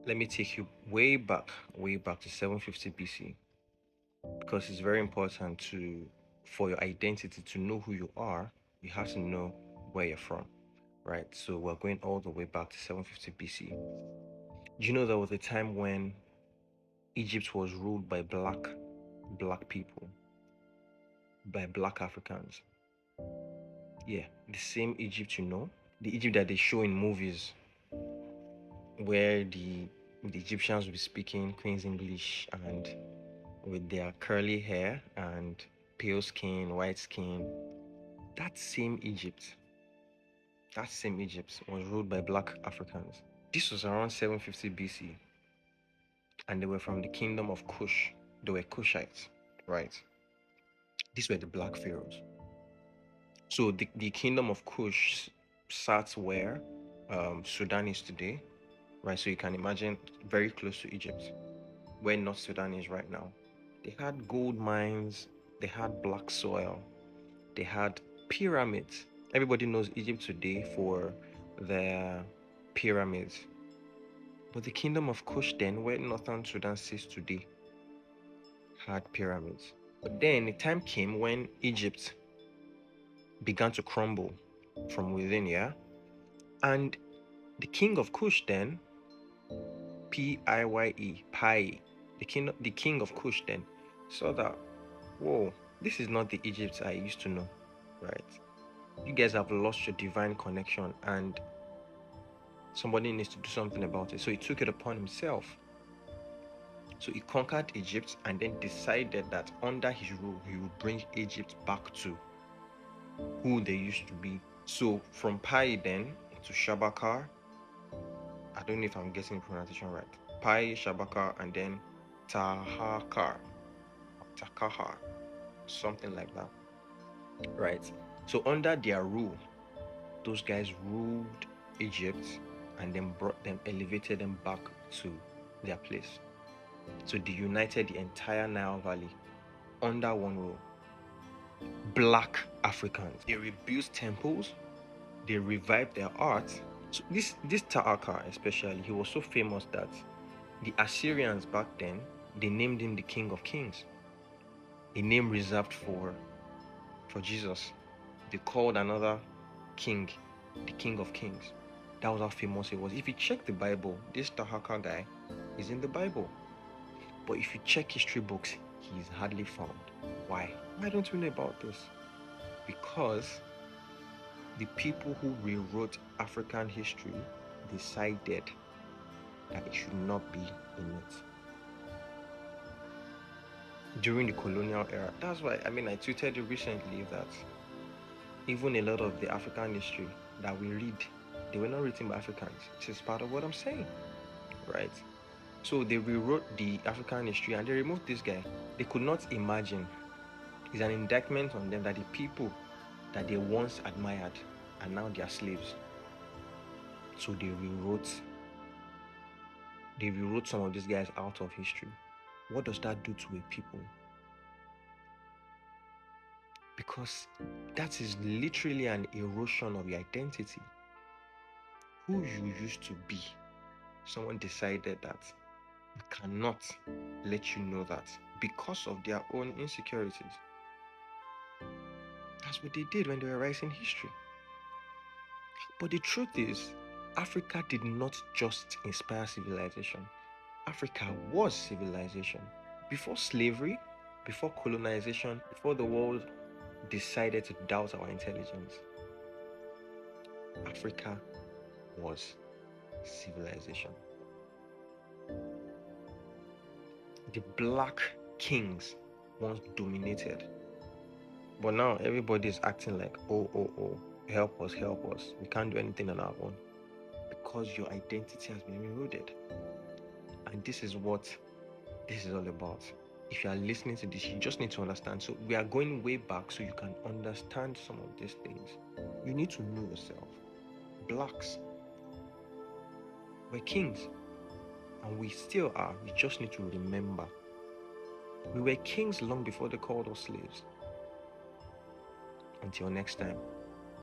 let me take you way back to 750 BC, because it's very important for your identity to know who you are. You have to know where you're from, right? So we're going all the way back to 750 BC. Do you know there was a time when Egypt was ruled by black people, by black Africans? Yeah, the same Egypt, the Egypt that they show in movies, where the Egyptians will be speaking Queen's English and with their curly hair and pale skin, white skin. That same Egypt was ruled by black Africans. This was around 750 BC, and they were from the kingdom of Kush. They were Kushites, right? These were the black pharaohs. So the kingdom of Kush sat where Sudan is today, right? So you can imagine, very close to Egypt, where North Sudan is right now. They had gold mines, they had black soil, they had pyramids. Everybody knows Egypt today for their pyramids. But the kingdom of Kush then, where northern Sudan sits today, had pyramids. But then a time came when Egypt began to crumble from within, yeah? And the king of Kush then, P-I-Y-E, Pi, the king of Kush then saw that, whoa, this is not the Egypt I used to know, right? You guys have lost your divine connection and somebody needs to do something about it. So he took it upon himself. So he conquered Egypt and then decided that under his rule, he would bring Egypt back to who they used to be. So from Pi then to Shabakar, I don't know if I'm getting the pronunciation right. Pi, Shabakar, and then Tahakar, Takahar, something like that, right? So under their rule, those guys ruled Egypt and then elevated them back to their place. So they united the entire Nile Valley under one rule. Black Africans. They rebuilt temples, they revived their art. So this Ta'aka especially, he was so famous that the Assyrians back then, they named him the King of Kings, a name reserved for Jesus. They called another king the King of Kings. That was how famous he was. If you check the Bible, this Tahaka guy is in the Bible. But if you check history books, he is hardly found. Why? Why don't we know about this? Because the people who rewrote African history decided that it should not be in it. During the colonial era. That's why, I tweeted you recently that even a lot of the African history that we read, they were not written by Africans. This is part of what I'm saying, right? So they rewrote the African history and they removed this guy. They could not imagine. It's an indictment on them that the people that they once admired are now their slaves. So they rewrote some of these guys out of history. What does that do to a people? Because that is literally an erosion of your identity. Who you used to be. Someone decided that we cannot let you know that because of their own insecurities. That's what they did when they were writing history. But the truth is, Africa did not just inspire civilization. Africa was civilization. Before slavery, before colonization, before the world decided to doubt our intelligence, Africa was civilization. The black kings once dominated. But now everybody is acting like, oh, help us. We can't do anything on our own. Because your identity has been eroded. And this is what this is all about. If you are listening to this, you just need to understand. So we are going way back so you can understand some of these things. You need to know yourself. Blacks were kings. And we still are. We just need to remember. We were kings long before they called us slaves. Until next time.